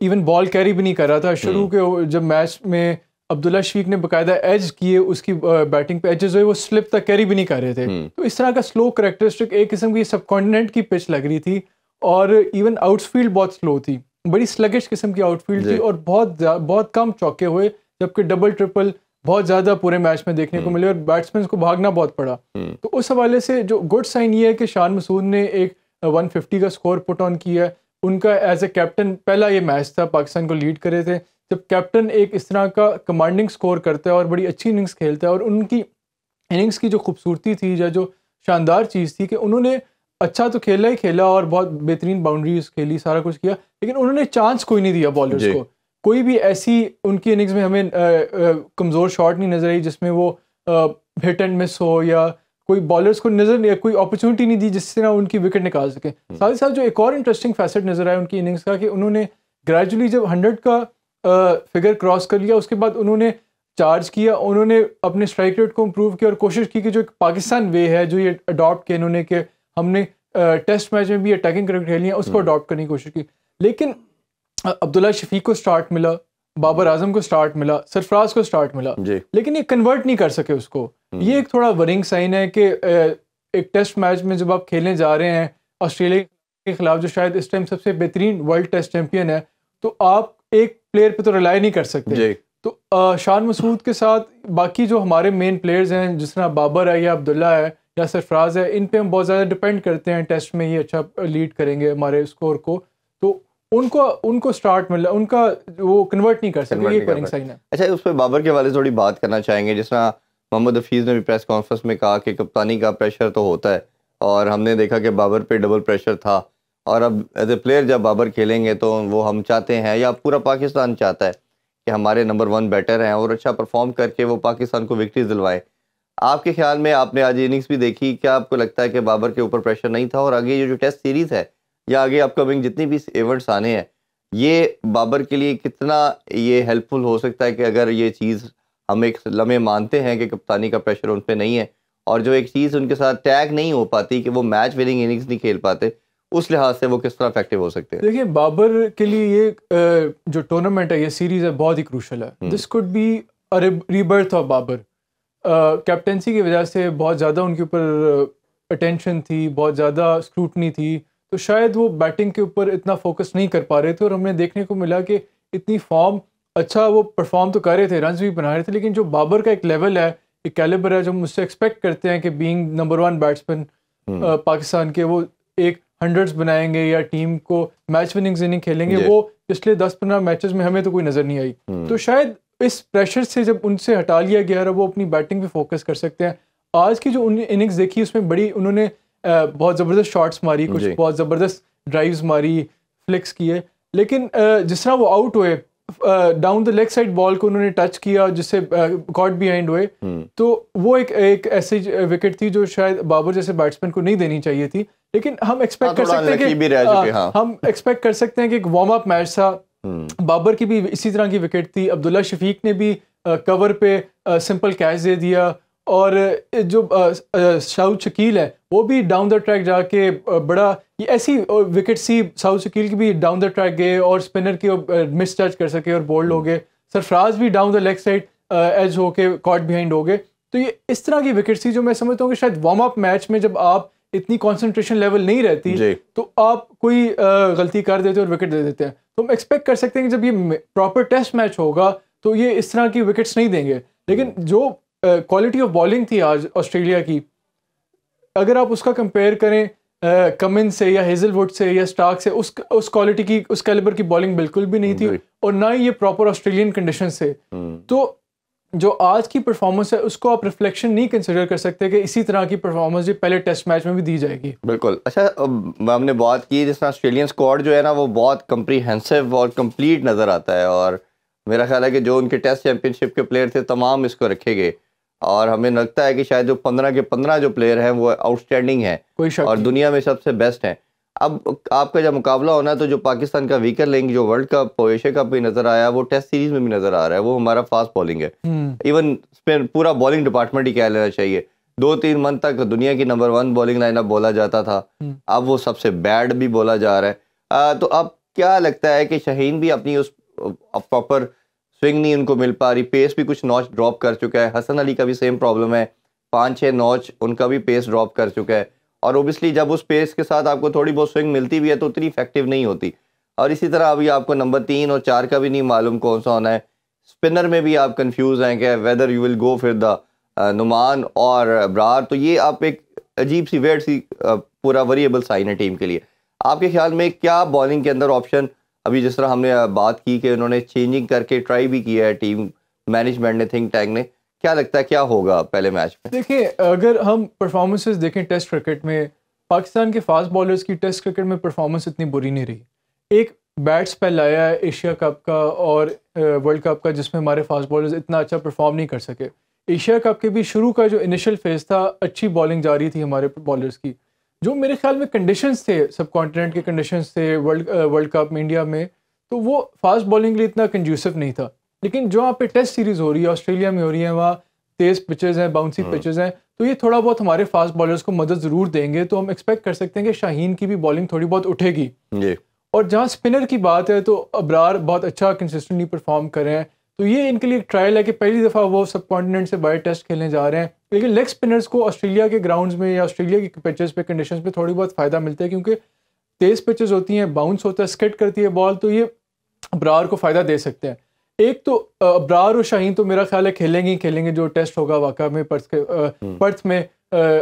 इवन बॉल कैरी भी नहीं कर रहा था शुरू के। जब मैच में अब्दुल्ला शफीक ने बाकायदा एज किए, उसकी बैटिंग पे एजेस हुए, वो स्लिप तक कैरी भी नहीं कर रहे थे। तो इस तरह का स्लो करेक्टरिस्टिक एक किस्म की सबकॉन्टिनेंट की पिच लग रही थी। और इवन आउटफील्ड बहुत स्लो थी, बड़ी स्लगिश किस्म की आउटफील्ड थी और बहुत कम चौके हुए, जबकि डबल ट्रिपल बहुत ज़्यादा पूरे मैच में देखने को मिले और बैट्समैन को भागना बहुत पड़ा। तो उस हवाले से जो गुड साइन ये है कि शान मसूद ने एक 150 का स्कोर पुट ऑन किया है। उनका एज ए कैप्टन पहला ये मैच था, पाकिस्तान को लीड करे थे। जब कैप्टन एक इस तरह का कमांडिंग स्कोर करता है और बड़ी अच्छी इनिंग्स खेलता है, और उनकी इनिंग्स की जो खूबसूरती थी या जो शानदार चीज़ थी कि उन्होंने अच्छा तो खेला ही खेला और बहुत बेहतरीन बाउंड्रीज खेली, सारा कुछ किया, लेकिन उन्होंने चांस कोई नहीं दिया बॉलर्स को। कोई भी ऐसी उनकी इनिंग्स में हमें कमज़ोर शॉट नहीं नजर आई जिसमें वो हिट एंड मिस हो, या कोई बॉलर्स को नजर कोई अपॉर्चुनिटी नहीं दी जिससे ना उनकी विकेट निकाल सके। साथ ही साथ जो एक और इंटरेस्टिंग फैसेट नजर आया उनकी इनिंग्स का कि उन्होंने ग्रेजुअली जब 100 का फिगर क्रॉस कर लिया, उसके बाद उन्होंने चार्ज किया, उन्होंने अपने स्ट्राइक रेट को इम्प्रूव किया और कोशिश की कि जो पाकिस्तान वे है जो ये अडॉप्ट किया इन्होंने, कि हमने टेस्ट मैच में भी अटैकिंग क्रिकेट खेलनी है, उसको अडॉप्ट करने की कोशिश की। लेकिन अब्दुल्ला शफीक को स्टार्ट मिला, बाबर आजम को स्टार्ट मिला, सरफराज को स्टार्ट मिला, लेकिन ये कन्वर्ट नहीं कर सके उसको। ये एक थोड़ा वरिंग साइन है कि एक टेस्ट मैच में जब आप खेलने जा रहे हैं ऑस्ट्रेलिया के खिलाफ, जो शायद इस टाइम सबसे बेहतरीन वर्ल्ड टेस्ट चैंपियन है, तो आप एक प्लेयर पे तो रिलाई नहीं कर सकते। तो शान मसूद के साथ बाकी जो हमारे मेन प्लेयर्स हैं, जिस तरह बाबर है या अब्दुल्ला है या सरफराज है, इन पे हम बहुत ज़्यादा डिपेंड करते हैं टेस्ट में ये अच्छा लीड करेंगे हमारे स्कोर को। तो उनको स्टार्ट मिला, उनका वो कन्वर्ट नहीं कर सकते, ये एक साइन है। अच्छा, उस पर बाबर के वाले थोड़ी बात करना चाहेंगे। जिस तरह मोहम्मद हफीज़ ने भी प्रेस कॉन्फ्रेंस में कहा कि कप्तानी का प्रेशर तो होता है, और हमने देखा कि बाबर पे डबल प्रेशर था, और अब एज ए प्लेयर जब बाबर खेलेंगे तो वो हम चाहते हैं या पूरा पाकिस्तान चाहता है कि हमारे नंबर 1 बैटर हैं और अच्छा परफॉर्म करके वो पाकिस्तान को विक्ट्री दिलवाएं। आपके ख्याल में, आपने आज इनिंग्स भी देखी, क्या आपको लगता है कि बाबर के ऊपर प्रेशर नहीं था? और आगे ये जो टेस्ट सीरीज़ है या आगे अपकमिंग जितनी भी इवेंट्स आने हैं, ये बाबर के लिए कितना ये हेल्पफुल हो सकता है कि अगर ये चीज़ हम एक लम्हे मानते हैं कि कप्तानी का प्रेशर उन पर नहीं है, और जो एक चीज़ उनके साथ टैग नहीं हो पाती कि वो मैच विनिंग इनिंग्स नहीं खेल पाते, उस लिहाज से वो किस तरह इफेक्टिव हो सकते हैं? देखिए बाबर के लिए ये जो टूर्नामेंट है, ये सीरीज़ है, बहुत ही क्रूशल है। This could be a rebirth of Babar. Captaincy की वजह से बहुत ज़्यादा उनके ऊपर अटेंशन थी, बहुत ज़्यादा स्क्रूटनी थी, तो शायद वो बैटिंग के ऊपर इतना फोकस नहीं कर पा रहे थे। और हमने देखने को मिला कि इतनी फॉर्म अच्छा वो परफॉर्म तो कर रहे थे, रन्स भी बना रहे थे, लेकिन जो बाबर का एक लेवल है, एक कैलिबर है, जो मुझसे एक्सपेक्ट करते हैं कि बीइंग नंबर 1 बैट्समैन पाकिस्तान के, वो एक 100s बनाएंगे या टीम को मैच विनिंग इनिंग खेलेंगे, वो पिछले 10-15 मैचेस में हमें तो कोई नज़र नहीं आई। तो शायद इस प्रेशर से जब उनसे हटा लिया गया, वो अपनी बैटिंग पे फोकस कर सकते हैं। आज की जो इनिंग्स देखी उसमें बड़ी उन्होंने बहुत ज़बरदस्त शॉट्स मारी, कुछ बहुत ज़बरदस्त ड्राइव्स मारी, फ्लिक्स किए, लेकिन जिस तरह वो आउट हुए, down the leg side ball को उन्होंने टच किया जिससे कॉट बिहाइंड हुए, तो वो एक ऐसी विकेट थी जो शायद बाबर जैसे बैट्समैन को नहीं देनी चाहिए थी। लेकिन हम एक्सपेक्ट कर सकते हैं कि हम एक्सपेक्ट कर सकते हैं कि एक वार्म अप मैच था। बाबर की भी इसी तरह की विकेट थी, अब्दुल्ला शफीक ने भी कवर पे सिंपल कैच दे दिया, और जो साउथ शकील है वो भी डाउन द ट्रैक जाके बड़ा, ये ऐसी विकेट सी साउथ शकील की भी डाउन द ट्रैक गए और स्पिनर की मिस टच कर सके और बोल्ड हो गए। सरफराज भी down the leg side edge होके कॉट बिहाइंड हो गए। तो ये इस तरह की विकेट सी जो मैं समझता हूँ कि शायद वार्म अप मैच में जब आप इतनी कंसंट्रेशन लेवल नहीं रहती तो आप कोई गलती कर देते और विकेट दे देते हैं। तो हम एक्सपेक्ट कर सकते हैं कि जब ये प्रॉपर टेस्ट मैच होगा तो ये इस तरह की विकेट्स नहीं देंगे। लेकिन जो क्वालिटी ऑफ बॉलिंग थी आज ऑस्ट्रेलिया की, अगर आप उसका कंपेयर करें कमिंस से या हेजलवुड से या स्टार्क से, उस क्वालिटी की, उस कैलिबर की बॉलिंग बिल्कुल भी नहीं थी, और ना ही ये प्रॉपर ऑस्ट्रेलियन कंडीशन से। तो जो आज की परफॉर्मेंस है उसको आप रिफ्लेक्शन नहीं कंसिडर कर सकते कि इसी तरह की परफॉर्मेंस जो पहले टेस्ट मैच में भी दी जाएगी। बिल्कुल। अच्छा, हमने बात की जिस तरह ऑस्ट्रेलियन स्क्वाड जो है ना वो बहुत कम्प्रीहेंसिव और कंप्लीट नज़र आता है, और मेरा ख्याल है कि जो उनके टेस्ट चैंपियनशिप के प्लेयर थे तमाम इसको रखे गए। और हमें लगता है कि शायद जो 15 के 15 जो प्लेयर हैं वो आउटस्टैंडिंग हैं कोई शक और नहीं। दुनिया में सबसे बेस्ट हैं। अब आपका जब मुकाबला होना है तो जो पाकिस्तान का वीकर लिंक जो वर्ल्ड कप एशिया कप भी नज़र आया, वो टेस्ट सीरीज में भी नज़र आ रहा है, वो हमारा फास्ट बॉलिंग है। इवन पूरा बॉलिंग डिपार्टमेंट ही कह लेना चाहिए। 2-3 मंथ तक दुनिया की नंबर 1 बॉलिंग लाइनअप बोला जाता था, अब वो सबसे बैड भी बोला जा रहा है। तो अब क्या लगता है कि शाहीन भी अपनी उस प्रॉपर स्विंग नहीं उनको मिल पा रही, पेस भी कुछ नॉच ड्रॉप कर चुका है। हसन अली का भी सेम प्रॉब्लम है, 5-6 नॉच उनका भी पेस ड्रॉप कर चुका है। और ओबियसली जब उस पेस के साथ आपको थोड़ी बहुत स्विंग मिलती भी है तो उतनी इफेक्टिव नहीं होती। और इसी तरह अभी आपको नंबर 3 और 4 का भी नहीं मालूम कौन सा होना है। स्पिनर में भी आप कंफ्यूज हैं कि वेदर यू विल गो फिर द नुमान और अबरार। तो ये आप एक अजीब सी वेट सी पूरा वेरिएबल साइन है टीम के लिए। आपके ख्याल में क्या बॉलिंग के अंदर ऑप्शन, अभी जिस तरह हमने बात की कि उन्होंने चेंजिंग करके ट्राई भी किया है टीम मैनेजमेंट ने, थिंक टैंक ने, क्या लगता है क्या होगा पहले मैच में? देखिए, अगर हम परफॉर्मेंसेस देखें टेस्ट क्रिकेट में, पाकिस्तान के फास्ट बॉलर्स की टेस्ट क्रिकेट में परफॉर्मेंस इतनी बुरी नहीं रही। एक बैड स्पेल आया है एशिया कप का और वर्ल्ड कप का जिसमें हमारे फास्ट बॉलर्स इतना अच्छा परफॉर्म नहीं कर सके। एशिया कप के भी शुरू का जो इनिशियल फेज़ था, अच्छी बॉलिंग जारी थी हमारे बॉलर्स की। जो मेरे ख्याल में कंडीशंस थे, सब कॉन्टिनेंट के कंडीशंस थे वर्ल्ड कप में इंडिया में, तो वो फास्ट बॉलिंग के लिए इतना कंड्यूसिव नहीं था। लेकिन जो यहाँ पे टेस्ट सीरीज़ हो रही है, ऑस्ट्रेलिया में हो रही है, वहाँ तेज़ पिचेज़ हैं, बाउंसी पिचेज़ हैं, तो ये थोड़ा बहुत हमारे फास्ट बॉलर्स को मदद ज़रूर देंगे। तो हम एक्सपेक्ट कर सकते हैं कि शाहीन की भी बॉलिंग थोड़ी बहुत उठेगी। जी। और जहाँ स्पिनर की बात है तो अबरार बहुत अच्छा कंसिस्टेंटली परफॉर्म कर रहे हैं, तो ये इनके लिए एक ट्रायल है कि पहली दफ़ा वो सब कॉन्टिनेंट से बाहर टेस्ट खेलने जा रहे हैं। लेकिन लेग स्पिनर्स को ऑस्ट्रेलिया के ग्राउंड्स में या ऑस्ट्रेलिया की पिचेस पे कंडीशंस पे थोड़ी बहुत फ़ायदा मिलता है, क्योंकि तेज़ पिचेस होती हैं, बाउंस होता है, स्किड करती है बॉल, तो ये अबरार को फ़ायदा दे सकते हैं। एक तो अबरार और शाहीन तो मेरा ख्याल है खेलेंगे ही खेलेंगे जो टेस्ट होगा वाक़ा में पर्थ में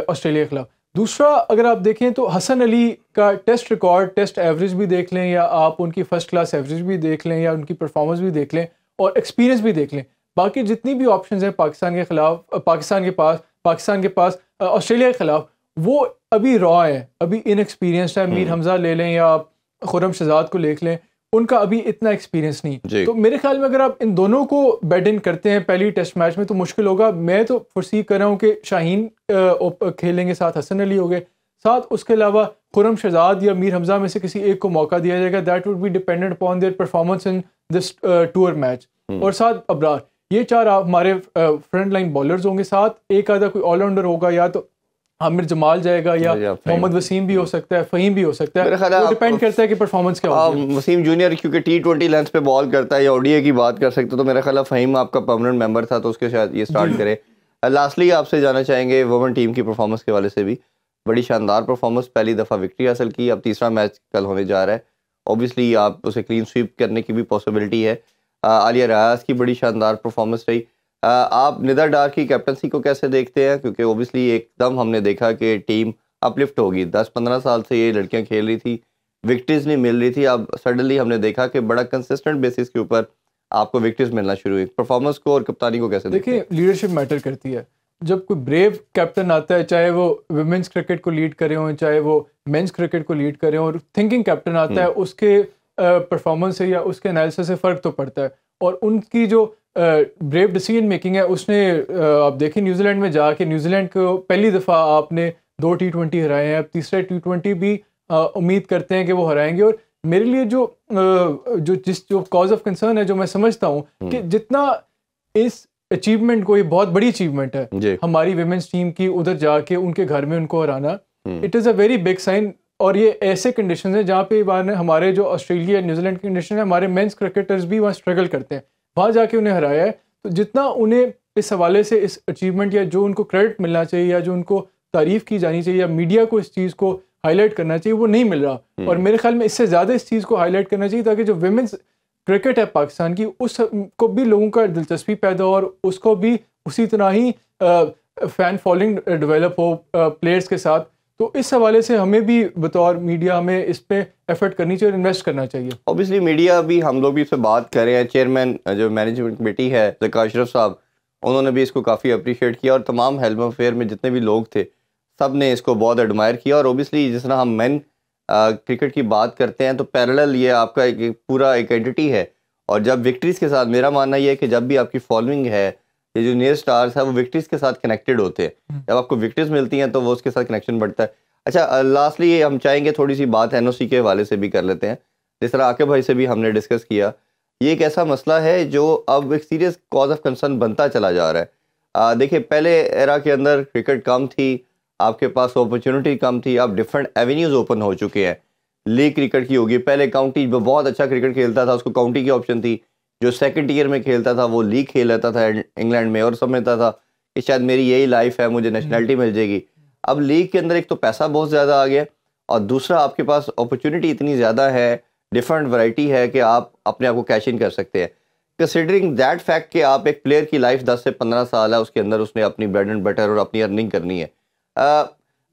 ऑस्ट्रेलिया के खिलाफ। दूसरा, अगर आप देखें तो हसन अली का टेस्ट रिकॉर्ड, टेस्ट एवरेज भी देख लें या आप उनकी फ़र्स्ट क्लास एवरेज भी देख लें या उनकी परफॉर्मेंस भी देख लें और एक्सपीरियंस भी देख लें, बाकी जितनी भी ऑप्शंस हैं पाकिस्तान के खिलाफ, पाकिस्तान के पास ऑस्ट्रेलिया के खिलाफ, वो अभी रॉ है, अभी इनएक्सपीरियंस्ड है। मीर हमजा ले लें या आप खुर्रम शहजाद को देख लें, उनका अभी इतना एक्सपीरियंस नहीं। तो मेरे ख्याल में अगर आप इन दोनों को बेड इन करते हैं पहली टेस्ट मैच में तो मुश्किल होगा। मैं तो फोरसी कर रहा हूँ कि शाहीन खेलेंगे, साथ हसन अली हो गए, साथ उसके अलावा खुर्रम शहजाद या मीर हमजा में से किसी एक को मौका दिया जाएगा। That would be dependent upon their performance in this tour match. और साथ अबरार, ये 4 हमारे फ्रंट लाइन बॉलर्स होंगे, साथ एक आधा कोई ऑलराउंडर होगा, या तो आमिर जमाल जाएगा या मोहम्मद वसीम भी हो सकता है, फ़हीम भी हो सकता है। वो डिपेंड करता है कि परफॉर्मेंस क्या होगी। वसीम जूनियर क्योंकि T20 लेंथ पे बॉल करता है या ओडीआई की बात कर सकते हो, तो मेरा ख्याल है फ़हीम आपका परमानेंट मेंबर था तो उसके शायद ये स्टार्ट करे। लास्टली आपसे जाना चाहेंगे वुमेन टीम की परफॉर्मेंस के वाले से भी, बड़ी शानदार परफॉर्मेंस, पहली दफ़ा विक्ट्री हासिल की, अब तीसरा मैच कल होने जा रहा है। ऑब्वियसली आप उसे क्लीन स्वीप करने की भी पॉसिबिलिटी है। आलिया रियाज की बड़ी शानदार परफॉर्मेंस रही। आप निदा डार की कैप्टनसी को कैसे देखते हैं? क्योंकि ओबियसली एकदम हमने देखा कि टीम अपलिफ्ट होगी, 10-15 साल से ये लड़कियां खेल रही थी, विक्ट्रीज नहीं मिल रही थी, अब सडनली हमने देखा कि बड़ा कंसिस्टेंट बेसिस के ऊपर आपको विक्ट्रीज मिलना शुरू हुई। परफॉर्मेंस को और कप्तानी को कैसे देखते हैं? देखिए, लीडरशिप मैटर करती है। जब कोई ब्रेव कैप्टन आता है, चाहे वो वुमेन्स क्रिकेट को लीड करे हों, चाहे वो मेंस क्रिकेट को लीड करे हों, और थिंकिंग कैप्टन आता है, उसके परफॉर्मेंस से या उसके एनालिसिस से फ़र्क तो पड़ता है। और उनकी जो ब्रेव डिसीजन मेकिंग है, उसने आप देखें न्यूजीलैंड में जाके न्यूजीलैंड को पहली दफ़ा आपने 2 T20 हराए हैं, अब तीसरा T20 भी उम्मीद करते हैं कि वो हराएंगे। और मेरे लिए जो कॉज ऑफ कंसर्न है, जो मैं समझता हूँ कि जितना इस अचीवमेंट को, ये बहुत बड़ी अचीवमेंट है हमारी विमेंस टीम की, उधर जाके उनके घर में उनको हराना, it is a very big sign. और ये ऐसे कंडीशन है जहाँ पे हमारे जो ऑस्ट्रेलिया न्यूजीलैंड की कंडीशन है, हमारे मेंस क्रिकेटर्स भी वहाँ स्ट्रगल करते हैं, वहाँ जाके उन्हें हराया है। तो जितना उन्हें इस हवाले से इस अचीवमेंट या जो उनको क्रेडिट मिलना चाहिए या जो उनको तारीफ़ की जानी चाहिए या मीडिया को इस चीज़ को हाईलाइट करना चाहिए, वो नहीं मिल रहा। और मेरे ख्याल में इससे ज़्यादा इस चीज़ को हाईलाइट करना चाहिए ताकि जो विमेंस क्रिकेट है पाकिस्तान की, उसको भी लोगों का दिलचस्पी पैदा हो और उसको भी उसी तरह ही फ़ैन फॉलोइंग डेवलप हो प्लेयर्स के साथ। तो इस हवाले से हमें भी बतौर मीडिया हमें इस पे एफर्ट करनी चाहिए और इन्वेस्ट करना चाहिए। ऑब्वियसली मीडिया भी, हम लोग भी इससे बात कर रहे हैं, चेयरमैन जो मैनेजमेंट कमेटी है ज़का अशरफ साहब, उन्होंने भी इसको काफ़ी अप्रिशिएट किया और तमाम हेल्म अफेयर में जितने भी लोग थे सब ने इसको बहुत एडमायर किया। और ओबियसली जिस तरह हम मेन क्रिकेट की बात करते हैं तो पैरेलल ये आपका पूरा एक एंटिटी है। और जब विक्ट्रीज़ के साथ, मेरा मानना ये है कि जब भी आपकी फॉलोइंग है, ये जो नियर स्टार्स है वो विक्ट्रीज के साथ कनेक्टेड होते हैं। जब आपको विक्ट्रीज मिलती हैं तो वो उसके साथ कनेक्शन बढ़ता है। अच्छा, लास्टली हम चाहेंगे थोड़ी सी बात एनओसी के हवाले से भी कर लेते हैं। जिस तरह आकिब भाई से भी हमने डिस्कस किया, ये एक ऐसा मसला है जो अब एक सीरियस कॉज ऑफ कंसर्न बनता चला जा रहा है। देखिए, पहले एरा के अंदर क्रिकेट कम थी, आपके पास अपॉर्चुनिटी कम थी, अब डिफरेंट एवेन्यूज़ ओपन हो चुके हैं। लीग क्रिकेट की होगी, पहले काउंटी जो बहुत अच्छा क्रिकेट खेलता था उसको काउंटी की ऑप्शन थी, जो सेकंड ईयर में खेलता था वो लीग खेल लेता था इंग्लैंड में और समझता था कि शायद मेरी यही लाइफ है, मुझे नेशनलिटी मिल जाएगी। अब लीग के अंदर एक तो पैसा बहुत ज़्यादा आ गया और दूसरा आपके पास अपॉर्चुनिटी इतनी ज़्यादा है, डिफरेंट वैरायटी है कि आप अपने आप को कैश इन कर सकते हैं। कंसिडरिंग दैट फैक्ट कि आप एक प्लेयर की लाइफ 10 से 15 साल है, उसके अंदर उसने अपनी ब्रेड एंड बटर और अपनी अर्निंग करनी है।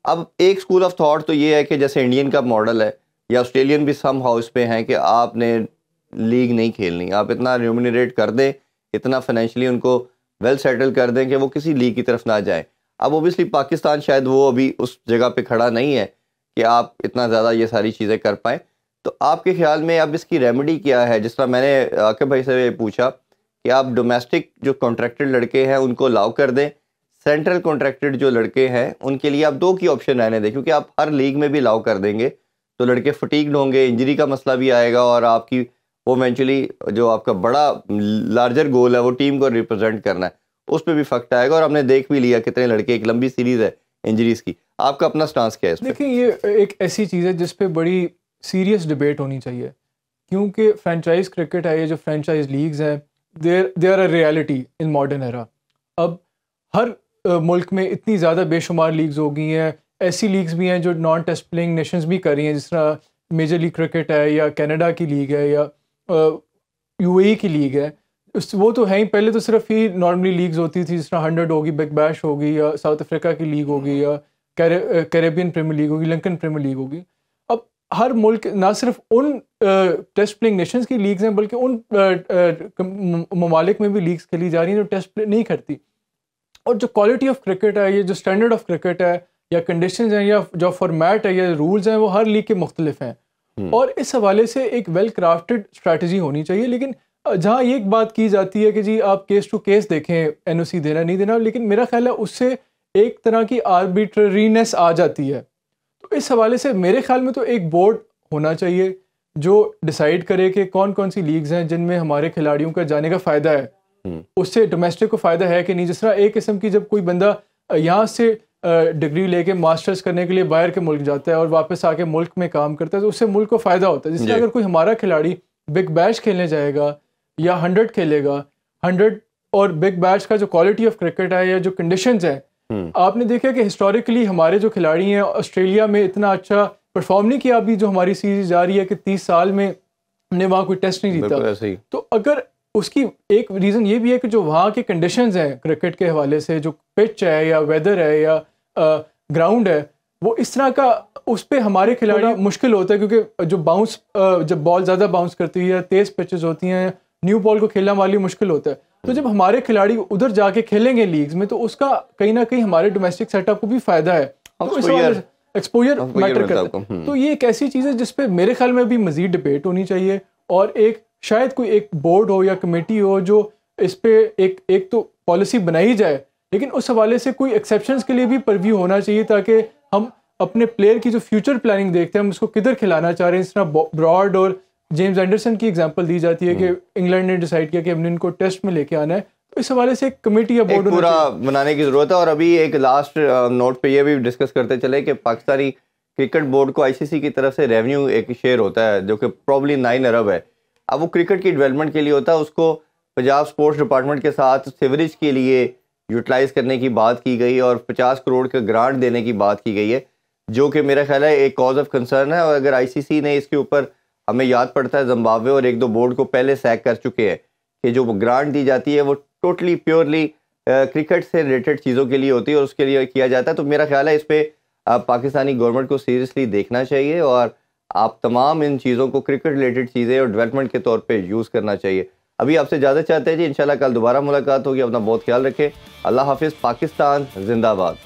अब एक स्कूल ऑफ थॉट तो ये है कि जैसे इंडियन का मॉडल है या ऑस्ट्रेलियन भी सम हाउस पे हैं कि आपने लीग नहीं खेलनी, आप इतना रिम्यूनरेट कर दें, इतना फाइनेंशियली उनको वेल सेटल कर दें कि वो किसी लीग की तरफ ना जाएं। अब ओबियसली पाकिस्तान शायद वो अभी उस जगह पे खड़ा नहीं है कि आप इतना ज़्यादा ये सारी चीज़ें कर पाएँ। तो आपके ख्याल में अब इसकी रेमेडी क्या है? जिस तरह मैंने आकिब भाई से पूछा कि आप डोमेस्टिक जो कॉन्ट्रैक्टेड लड़के हैं उनको अलाउ कर दें, सेंट्रल कॉन्ट्रैक्टेड जो लड़के हैं उनके लिए आप 2 की ऑप्शन रहने दें, क्योंकि आप हर लीग में भी अलाउ कर देंगे तो लड़के फटीग्ड होंगे, इंजरी का मसला भी आएगा और आपकी वो इवेंचुअली जो आपका बड़ा लार्जर गोल है वो टीम को रिप्रेजेंट करना है, उस पर भी फर्क आएगा। और हमने देख भी लिया कितने लड़के, एक लंबी सीरीज़ है इंजरीज़ की। आपका अपना स्टांस क्या है इस पे? देखिए, ये एक ऐसी चीज़ है जिस पे बड़ी सीरियस डिबेट होनी चाहिए, क्योंकि फ्रेंचाइज क्रिकेट है, ये जो फ्रेंचाइज लीग्स हैं, they are a reality in modern era. अब हर मुल्क में इतनी ज़्यादा बेशुमार लीग्स हो गई हैं, ऐसी लीग्स भी हैं जो नॉन टेस्ट प्लेइंग नेशंस भी कर रही हैं, जिस तरह मेजर लीग क्रिकेट है या कनाडा की लीग है या यूएई की लीग है। वो तो है ही, पहले तो सिर्फ ही नॉर्मली लीग्स होती थी, जिस तरह 100 होगी, बिग बैश होगी, या साउथ अफ्रीका की लीग होगी, या कैरेबियन प्रीमियर लीग होगी, लंकन प्रीमियर लीग होगी। अब हर मुल्क ना सिर्फ उन टेस्ट प्लेइंग नेशंस की लीग्स हैं, बल्कि उन ममालिक में भी लीग्स खेली जा रही हैं जो टेस्ट प्ले नहीं करती। और जो क्वालिटी ऑफ क्रिकेट है, ये जो स्टैंडर्ड ऑफ क्रिकेट है, या कंडीशंस हैं, या जो फॉर्मेट है, या रूल्स हैं, वो हर लीग के मुख्तलिफ हैं। और इस हवाले से एक वेल क्राफ्टेड स्ट्रैटेजी होनी चाहिए। लेकिन जहाँ ये एक बात की जाती है कि जी आप केस टू केस देखें, एनओसी देना नहीं देना, लेकिन मेरा ख्याल है उससे एक तरह की आर्बिट्ररीनेस आ जाती है। तो इस हवाले से मेरे ख्याल में तो एक बोर्ड होना चाहिए जो डिसाइड करे कि कौन कौन सी लीग्स हैं जिनमें हमारे खिलाड़ियों का जाने का फ़ायदा है, उससे डोमेस्टिक को फ़ायदा है कि नहीं। जिस तरह एक किस्म की जब कोई बंदा यहाँ से डिग्री लेके मास्टर्स करने के लिए बाहर के मुल्क जाता है और वापस आके मुल्क में काम करता है, तो उससे मुल्क को फ़ायदा होता है। जिससे अगर कोई हमारा खिलाड़ी बिग बैश खेलने जाएगा या 100 खेलेगा, 100 और बिग बैश का जो क्वालिटी ऑफ क्रिकेट है या जो कंडीशंस हैं, आपने देखा कि हिस्टोरिकली हमारे जो खिलाड़ी हैं ऑस्ट्रेलिया में इतना अच्छा परफॉर्म नहीं किया। अभी जो हमारी सीरीज जा रही है कि 30 साल में हमने वहाँ कोई टेस्ट नहीं जीता। तो अगर उसकी एक रीज़न ये भी है कि जो वहाँ के कंडीशंस हैं क्रिकेट के हवाले से, जो पिच है या वेदर है या ग्राउंड है, वो इस तरह का, उस पर हमारे खिलाड़ी मुश्किल होता है, क्योंकि जो बाउंस, जब बॉल ज़्यादा बाउंस करती है, तेज़ पिचेस होती हैं, न्यू बॉल को खेलना हमारे लिए मुश्किल होता है। तो जब हमारे खिलाड़ी उधर जाके खेलेंगे लीग्स में, तो उसका कहीं ना कहीं हमारे डोमेस्टिक सेटअप को भी फ़ायदा है, तो एक्सपोजर मैटर करता है। तो ये एक ऐसी चीज़ है जिस पे मेरे ख्याल में भी मज़ीद डिबेट होनी चाहिए, और एक शायद कोई एक बोर्ड हो या कमेटी हो जो इस पे एक तो पॉलिसी बनाई जाए, लेकिन उस हवाले से कोई एक्सेप्शंस के लिए भी परव्यू होना चाहिए, ताकि हम अपने प्लेयर की जो फ्यूचर प्लानिंग देखते हैं, हम उसको किधर खिलाना चाह रहे हैं। इस तरह ब्रॉड और जेम्स एंडरसन की एग्जांपल दी जाती है कि इंग्लैंड ने डिसाइड किया कि हमने इनको टेस्ट में लेके आना है, तो इस हवाले से एक कमेटी या बोर्ड पूरा बनाने की ज़रूरत है। और अभी एक लास्ट नोट पे ये भी डिस्कस करते चले कि पाकिस्तानी क्रिकेट बोर्ड को आईसीसी की तरफ से रेवेन्यू एक शेयर होता है जो कि प्रॉब्ली 9 अरब है। अब वो क्रिकेट की डेवलपमेंट के लिए होता है, उसको पंजाब स्पोर्ट्स डिपार्टमेंट के साथ सिवरेज के लिए यूटिलाइज़ करने की बात की गई और 50 करोड़ का ग्रांट देने की बात की गई है, जो कि मेरा ख्याल है एक कॉज ऑफ कंसर्न है। और अगर आईसीसी ने इसके ऊपर, हमें याद पड़ता है जिम्बाब्वे और 1-2 बोर्ड को पहले सैक कर चुके हैं कि जो ग्रांट दी जाती है वो टोटली प्योरली क्रिकेट से रिलेटेड चीज़ों के लिए होती है और उसके लिए किया जाता है। तो मेरा ख्याल है इस पर पाकिस्तानी गवर्नमेंट को सीरियसली देखना चाहिए और आप तमाम इन चीज़ों को क्रिकेट रिलेटेड चीज़ें और डेवलपमेंट के तौर पे यूज़ करना चाहिए। अभी आपसे इजाज़त चाहते हैं जी, इंशाल्लाह कल दोबारा मुलाकात होगी। अपना बहुत ख्याल रखें। अल्लाह हाफिज़। पाकिस्तान जिंदाबाद।